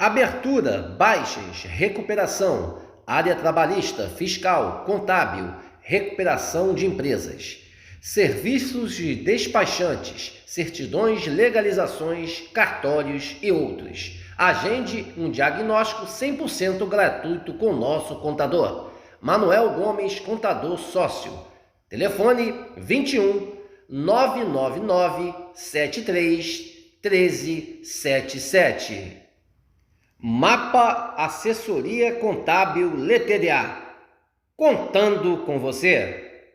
Abertura, baixas, recuperação, área trabalhista, fiscal, contábil, recuperação de empresas, serviços de despachantes, certidões, legalizações, cartórios e outros. Agende um diagnóstico 100% gratuito com nosso contador. Manuel Gomes, contador sócio. Telefone 21 999 73 1377. Mapa Assessoria Contábil LTDA. Contando com você.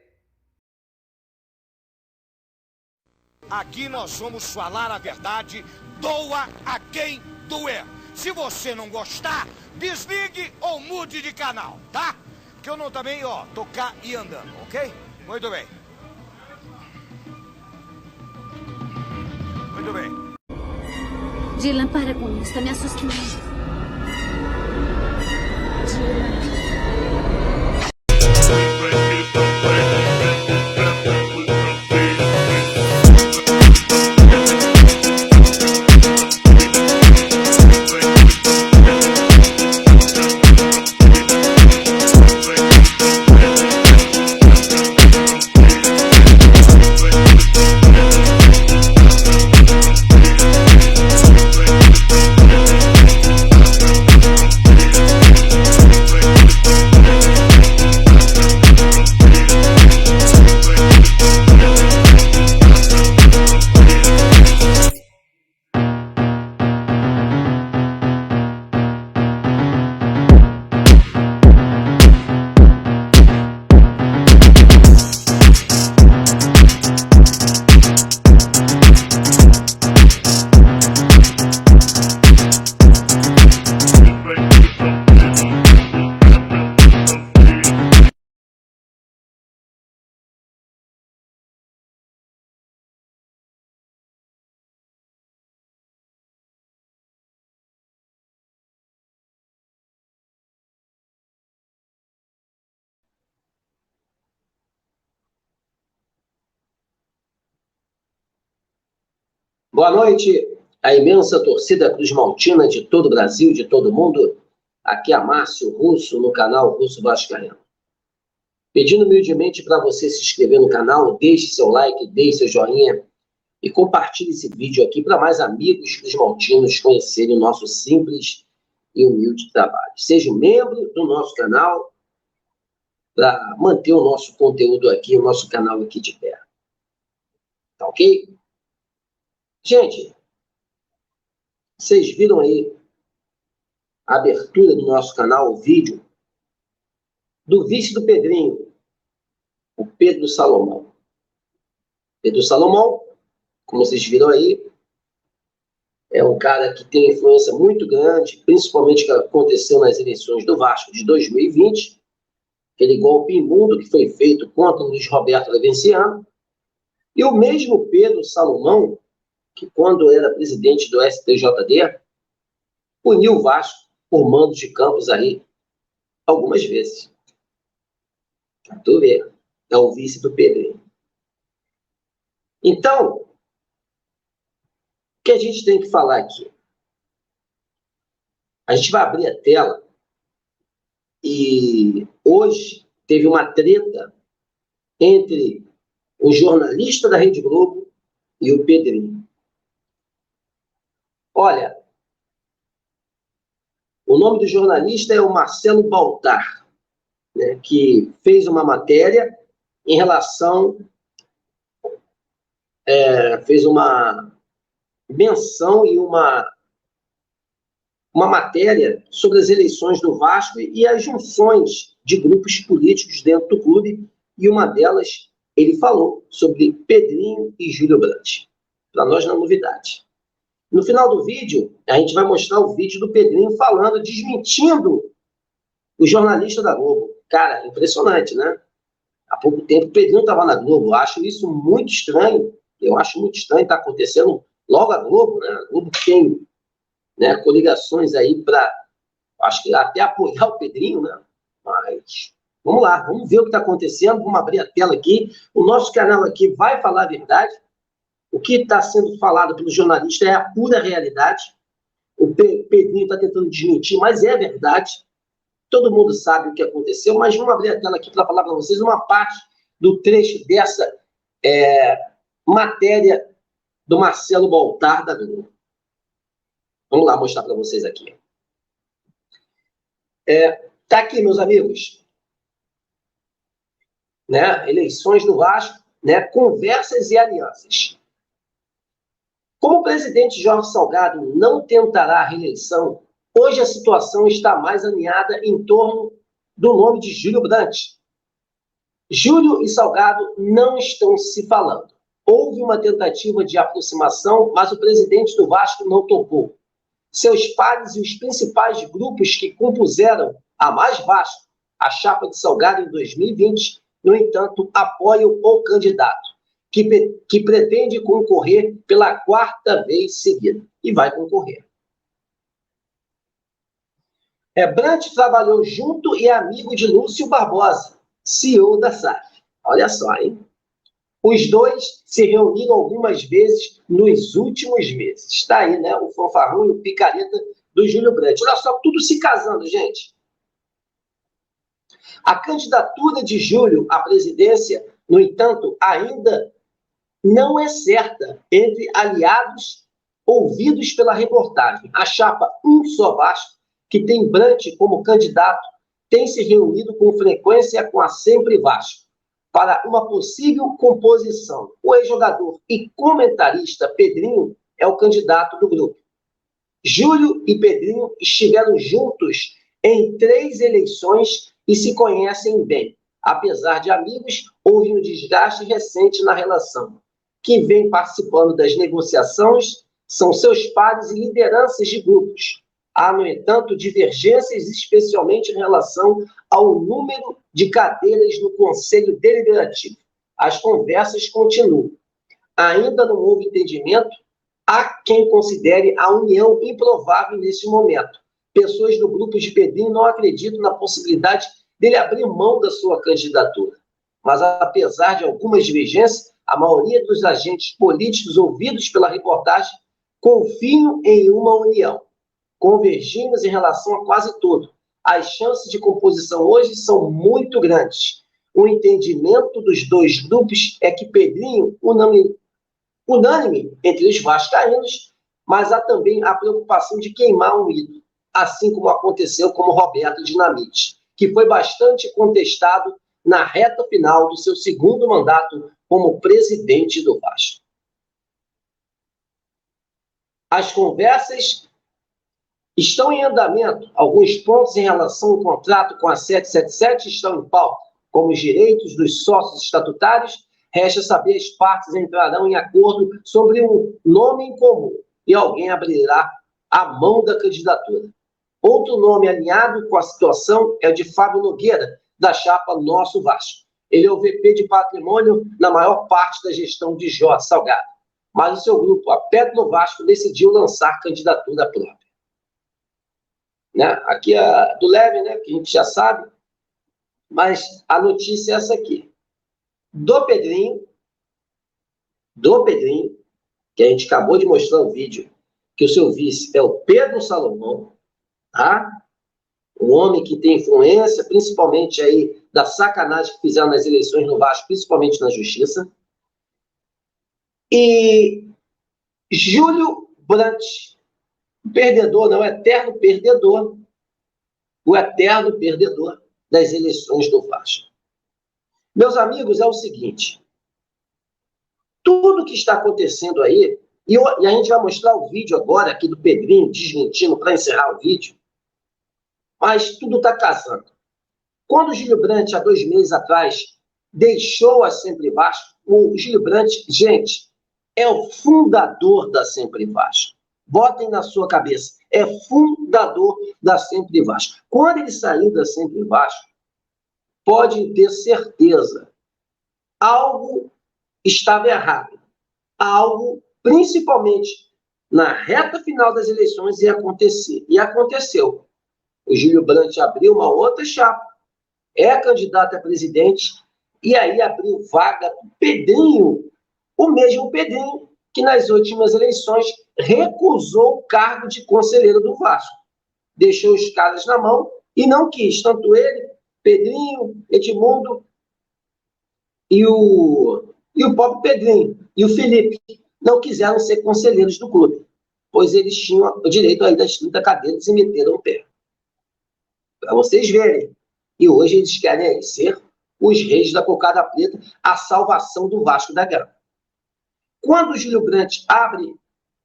Aqui nós vamos falar a verdade, doa a quem doer. Se você não gostar, desligue ou mude de canal, tá? Que eu não também, tô cá e andando, ok? Muito bem. Muito bem. Dylan, para com isso, tá me assustando. Dylan. Boa noite, a imensa torcida cruzmaltina de todo o Brasil, de todo o mundo. Aqui é Márcio Russo, no canal Russo Vascaíno. Pedindo humildemente para você se inscrever no canal, deixe seu like, deixe seu joinha e compartilhe esse vídeo aqui para mais amigos cruzmaltinos conhecerem o nosso simples e humilde trabalho. Seja membro do nosso canal para manter o nosso conteúdo aqui, o nosso canal aqui de pé. Tá ok? Gente, vocês viram aí a abertura do nosso canal, o vídeo do vice do Pedrinho, o Pedro Salomão. Pedro Salomão, como vocês viram aí, é um cara que tem influência muito grande, principalmente que aconteceu nas eleições do Vasco de 2020, aquele golpe imundo que foi feito contra o Luiz Roberto Levenciano, e o mesmo Pedro Salomão, que quando era presidente do STJD, puniu o Vasco por mandos de campos aí algumas vezes. Tu vê, é o vice do Pedrinho. Então, o que a gente tem que falar aqui? A gente vai abrir a tela e hoje teve uma treta entre o jornalista da Rede Globo e o Pedrinho. Olha, o nome do jornalista é o Marcelo Baltar, né, que fez uma matéria em relação, fez uma menção e uma matéria sobre as eleições do Vasco e as junções de grupos políticos dentro do clube, e uma delas ele falou sobre Pedrinho e Júlio Brandt. Para nós não é novidade. No final do vídeo, a gente vai mostrar o vídeo do Pedrinho falando, desmentindo o jornalista da Globo. Cara, impressionante, né? Há pouco tempo o Pedrinho estava na Globo. Eu acho isso muito estranho. Eu acho muito estranho estar acontecendo logo a Globo, né? A Globo tem, né, coligações aí para, acho que até apoiar o Pedrinho, né? Mas vamos lá, vamos ver o que está acontecendo. Vamos abrir a tela aqui. O nosso canal aqui vai falar a verdade. O que está sendo falado pelo jornalista é a pura realidade. O Pedrinho está tentando desmentir, mas é verdade. Todo mundo sabe o que aconteceu, mas vamos abrir a tela aqui para falar para vocês uma parte do trecho dessa matéria do Marcelo Baltar da Globo. Vamos lá mostrar para vocês aqui. Tá aqui, meus amigos. Né? Eleições do Vasco, né? Conversas e alianças. Como o presidente Jorge Salgado não tentará a reeleição, hoje a situação está mais alinhada em torno do nome de Júlio Brandt. Júlio e Salgado não estão se falando. Houve uma tentativa de aproximação, mas o presidente do Vasco não topou. Seus pares e os principais grupos que compuseram a Mais Vasco, a chapa de Salgado em 2020, no entanto, apoiam o candidato, que pretende concorrer pela 4ª vez seguida. E vai concorrer. Brandt trabalhou junto e é amigo de Lúcio Barbosa, CEO da SAF. Olha só, hein? Os dois se reuniram algumas vezes nos últimos meses. Está aí, né? O fanfarrão e o picareta do Júlio Brandt. Olha só, tudo se casando, gente. A candidatura de Júlio à presidência, no entanto, ainda não é certa entre aliados ouvidos pela reportagem. A chapa Um Só Vasco, que tem Brandt como candidato, tem se reunido com frequência com a Sempre Vasco para uma possível composição. O ex-jogador e comentarista Pedrinho é o candidato do grupo. Júlio e Pedrinho estiveram juntos em 3 eleições e se conhecem bem. Apesar de amigos, houve um desgaste recente na relação. Quem vem participando das negociações são seus pares e lideranças de grupos. Há, no entanto, divergências, especialmente em relação ao número de cadeiras no Conselho Deliberativo. As conversas continuam. Ainda não houve entendimento. Há quem considere a união improvável nesse momento. Pessoas do grupo de Pedrinho não acreditam na possibilidade dele abrir mão da sua candidatura. Mas, apesar de algumas divergências, a maioria dos agentes políticos ouvidos pela reportagem confiam em uma união. Convergimos em relação a quase tudo. As chances de composição hoje são muito grandes. O entendimento dos dois grupos é que Pedrinho, unânime entre os vascaínos, mas há também a preocupação de queimar um ídolo, assim como aconteceu com o Roberto Dinamite, que foi bastante contestado na reta final do seu 2º mandato como presidente do Vasco. As conversas estão em andamento. Alguns pontos em relação ao contrato com a 777 estão em pauta, como os direitos dos sócios estatutários. Resta saber as partes entrarão em acordo sobre um nome em comum e alguém abrirá a mão da candidatura. Outro nome alinhado com a situação é o de Fábio Nogueira, da chapa Nosso Vasco. Ele é o VP de patrimônio na maior parte da gestão de Jorge Salgado. Mas o seu grupo, a Petro Vasco, decidiu lançar candidatura própria. Né? Aqui a do Leve, né, que a gente já sabe, mas a notícia é essa aqui. Do Pedrinho, que a gente acabou de mostrar o vídeo, que o seu vice é o Pedro Salomão, tá? Um homem que tem influência, principalmente aí da sacanagem que fizeram nas eleições no Vasco, principalmente na Justiça. E Júlio Brandt, perdedor, não, eterno perdedor, o eterno perdedor das eleições do Vasco. Meus amigos, é o seguinte, tudo que está acontecendo aí, e a gente vai mostrar o vídeo agora aqui do Pedrinho desmentindo para encerrar o vídeo, mas tudo está casando. Quando o Júlio Brandt, há 2 meses atrás, deixou a Sempre Vasco, o Júlio Brandt, gente, é o fundador da Sempre Vasco. Botem na sua cabeça, é fundador da Sempre Vasco. Quando ele saiu da Sempre Vasco, podem ter certeza, algo estava errado. Algo, principalmente na reta final das eleições, ia acontecer. E aconteceu. O Júlio Brandt abriu uma outra chapa, é candidato a presidente, e aí abriu vaga para o Pedrinho, o mesmo Pedrinho que nas últimas eleições recusou o cargo de conselheiro do Vasco. Deixou os caras na mão e não quis. Tanto ele, Pedrinho, Edmundo e o próprio Pedrinho e o Felipe não quiseram ser conselheiros do clube, pois eles tinham o direito aí das 30 cadeiras e meteram o pé. Para vocês verem. E hoje eles querem ser os reis da cocada preta, a salvação do Vasco da Gama. Quando o Júlio Brandt abre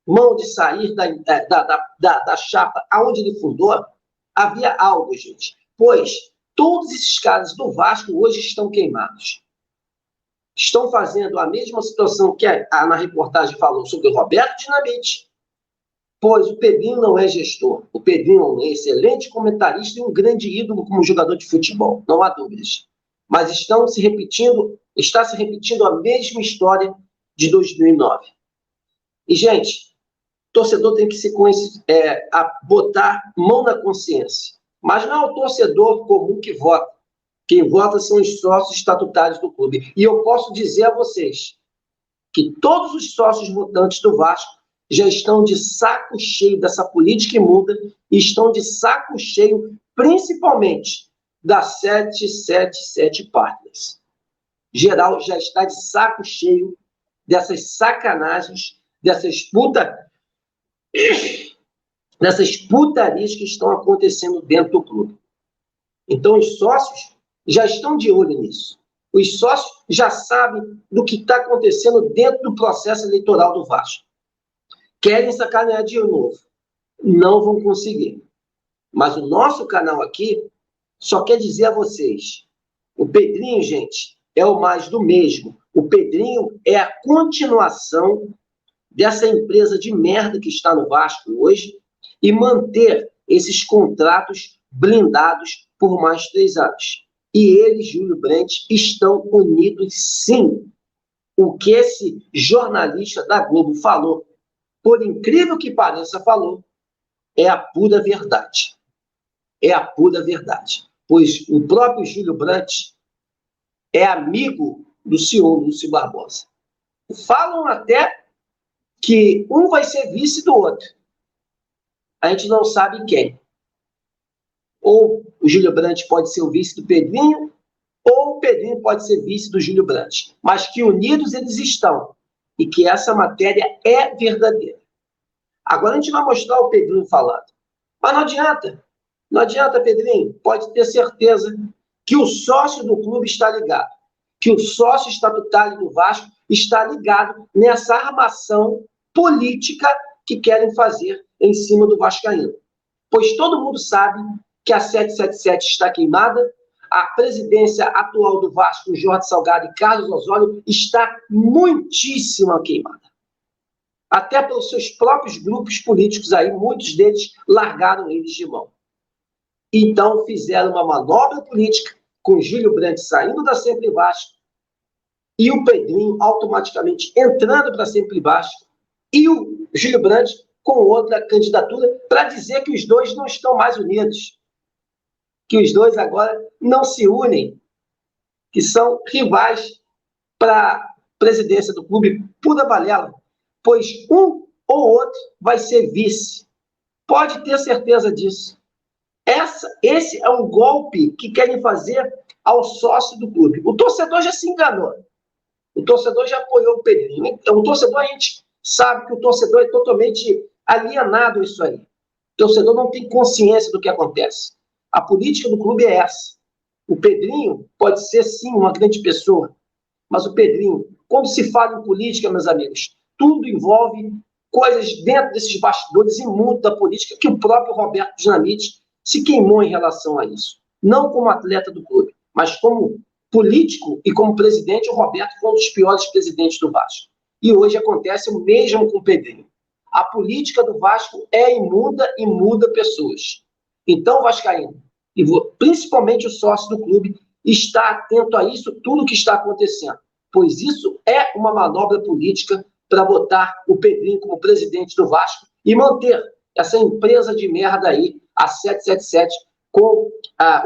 mão de sair da chapa aonde ele fundou, havia algo, gente. Pois todos esses caras do Vasco hoje estão queimados. Estão fazendo a mesma situação que na reportagem falou sobre o Roberto Dinamite. Pois o Pedrinho não é gestor. O Pedrinho é um excelente comentarista e um grande ídolo como jogador de futebol. Não há dúvidas. Mas está se repetindo a mesma história de 2009. E, gente, torcedor tem que botar mão na consciência. Mas não é o torcedor comum que vota. Quem vota são os sócios estatutários do clube. E eu posso dizer a vocês que todos os sócios votantes do Vasco já estão de saco cheio dessa política imunda e estão de saco cheio, principalmente, da 777 Partners. Geral já está de saco cheio dessas sacanagens, dessas putarias que estão acontecendo dentro do clube. Então, os sócios já estão de olho nisso. Os sócios já sabem do que está acontecendo dentro do processo eleitoral do Vasco. Querem sacanear de novo. Não vão conseguir. Mas o nosso canal aqui só quer dizer a vocês, o Pedrinho, gente, é o mais do mesmo. O Pedrinho é a continuação dessa empresa de merda que está no Vasco hoje e manter esses contratos blindados por mais 3 anos. E ele, Júlio Brandt, estão unidos, sim. O que esse jornalista da Globo falou, por incrível que pareça, falou, é a pura verdade. É a pura verdade. Pois o próprio Júlio Brandt é amigo do senhor Lúcio Barbosa. Falam até que um vai ser vice do outro. A gente não sabe quem. Ou o Júlio Brandt pode ser o vice do Pedrinho, ou o Pedrinho pode ser vice do Júlio Brandt. Mas que unidos eles estão. E que essa matéria é verdadeira. Agora a gente vai mostrar o Pedrinho falando. Mas não adianta. Não adianta, Pedrinho. Pode ter certeza que o sócio do clube está ligado. Que o sócio estatutário do Vasco está ligado nessa armação política que querem fazer em cima do vascaíno. Pois todo mundo sabe que a 777 está queimada, a presidência atual do Vasco, Jorge Salgado e Carlos Osório, está muitíssimo queimada. Até pelos seus próprios grupos políticos aí, muitos deles largaram eles de mão. Então fizeram uma manobra política com Júlio Brandt saindo da Sempre Vasco e o Pedrinho automaticamente entrando para Sempre Vasco e o Júlio Brandt com outra candidatura para dizer que os dois não estão mais unidos, que os dois agora não se unem, que são rivais para a presidência do clube, pura balela, pois um ou outro vai ser vice. Pode ter certeza disso. Esse é um golpe que querem fazer ao sócio do clube. O torcedor já se enganou. O torcedor já apoiou o Pedrinho. Então, o torcedor, a gente sabe que o torcedor é totalmente alienado a isso aí. O torcedor não tem consciência do que acontece. A política do clube é essa. O Pedrinho pode ser, sim, uma grande pessoa, mas o Pedrinho, quando se fala em política, meus amigos, tudo envolve coisas dentro desses bastidores imundos da política que o próprio Roberto Dinamite se queimou em relação a isso. Não como atleta do clube, mas como político e como presidente, o Roberto foi um dos piores presidentes do Vasco. E hoje acontece o mesmo com o Pedrinho. A política do Vasco é imunda e muda pessoas. Então, vascaíno, e principalmente o sócio do clube, está atento a isso, tudo que está acontecendo. Pois isso é uma manobra política para botar o Pedrinho como presidente do Vasco e manter essa empresa de merda aí, a 777, com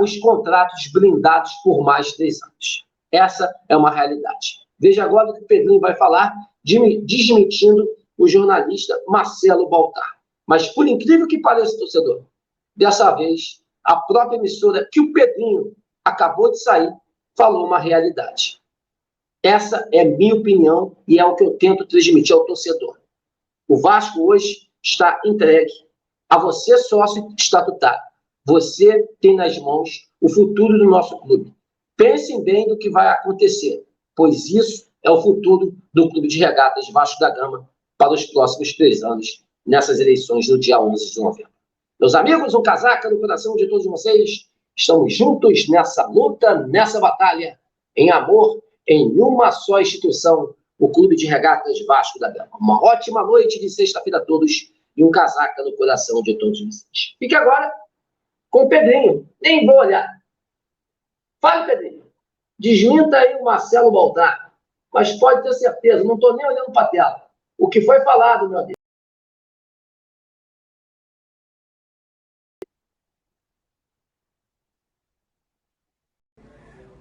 os contratos blindados por mais 3 anos. Essa é uma realidade. Veja agora o que o Pedrinho vai falar, desmentindo o jornalista Marcelo Baltar. Mas, por incrível que pareça, torcedor, dessa vez, a própria emissora que o Pedrinho acabou de sair falou uma realidade. Essa é minha opinião e é o que eu tento transmitir ao torcedor. O Vasco hoje está entregue a você, sócio estatutário. Você tem nas mãos o futuro do nosso clube. Pensem bem do que vai acontecer, pois isso é o futuro do Clube de Regatas Vasco da Gama para os próximos 3 anos, nessas eleições no dia 11 de novembro. Meus amigos, um casaca no coração de todos vocês. Estamos juntos nessa luta, nessa batalha, em amor, em uma só instituição, o Clube de Regatas Vasco da Gama. Uma ótima noite de sexta-feira a todos e um casaca no coração de todos vocês. Fique agora com o Pedrinho. Nem vou olhar. Fale, Pedrinho. Desminta aí o Marcelo Baltar. Mas pode ter certeza, não estou nem olhando para a tela. O que foi falado, meu amigo.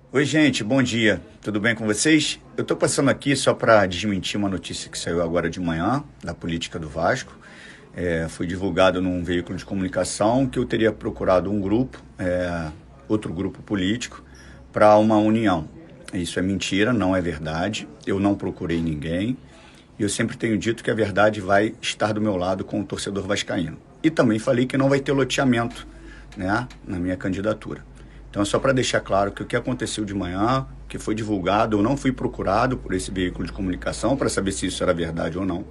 Oi, gente, bom dia. Tudo bem com vocês? Eu estou passando aqui só para desmentir uma notícia que saiu agora de manhã, da política do Vasco. Foi divulgado num veículo de comunicação que eu teria procurado um grupo, outro grupo político, para uma união. Isso é mentira, não é verdade. Eu não procurei ninguém. E eu sempre tenho dito que a verdade vai estar do meu lado com o torcedor vascaíno. E também falei que não vai ter loteamento, né, na minha candidatura. Então, é só para deixar claro que o que aconteceu de manhã, que foi divulgado, eu não fui procurado por esse veículo de comunicação para saber se isso era verdade ou não.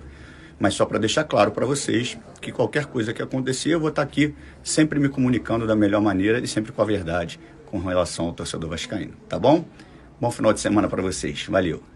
Mas só para deixar claro para vocês que qualquer coisa que acontecer, eu vou estar aqui sempre me comunicando da melhor maneira e sempre com a verdade com relação ao torcedor vascaíno, tá bom? Bom final de semana para vocês. Valeu!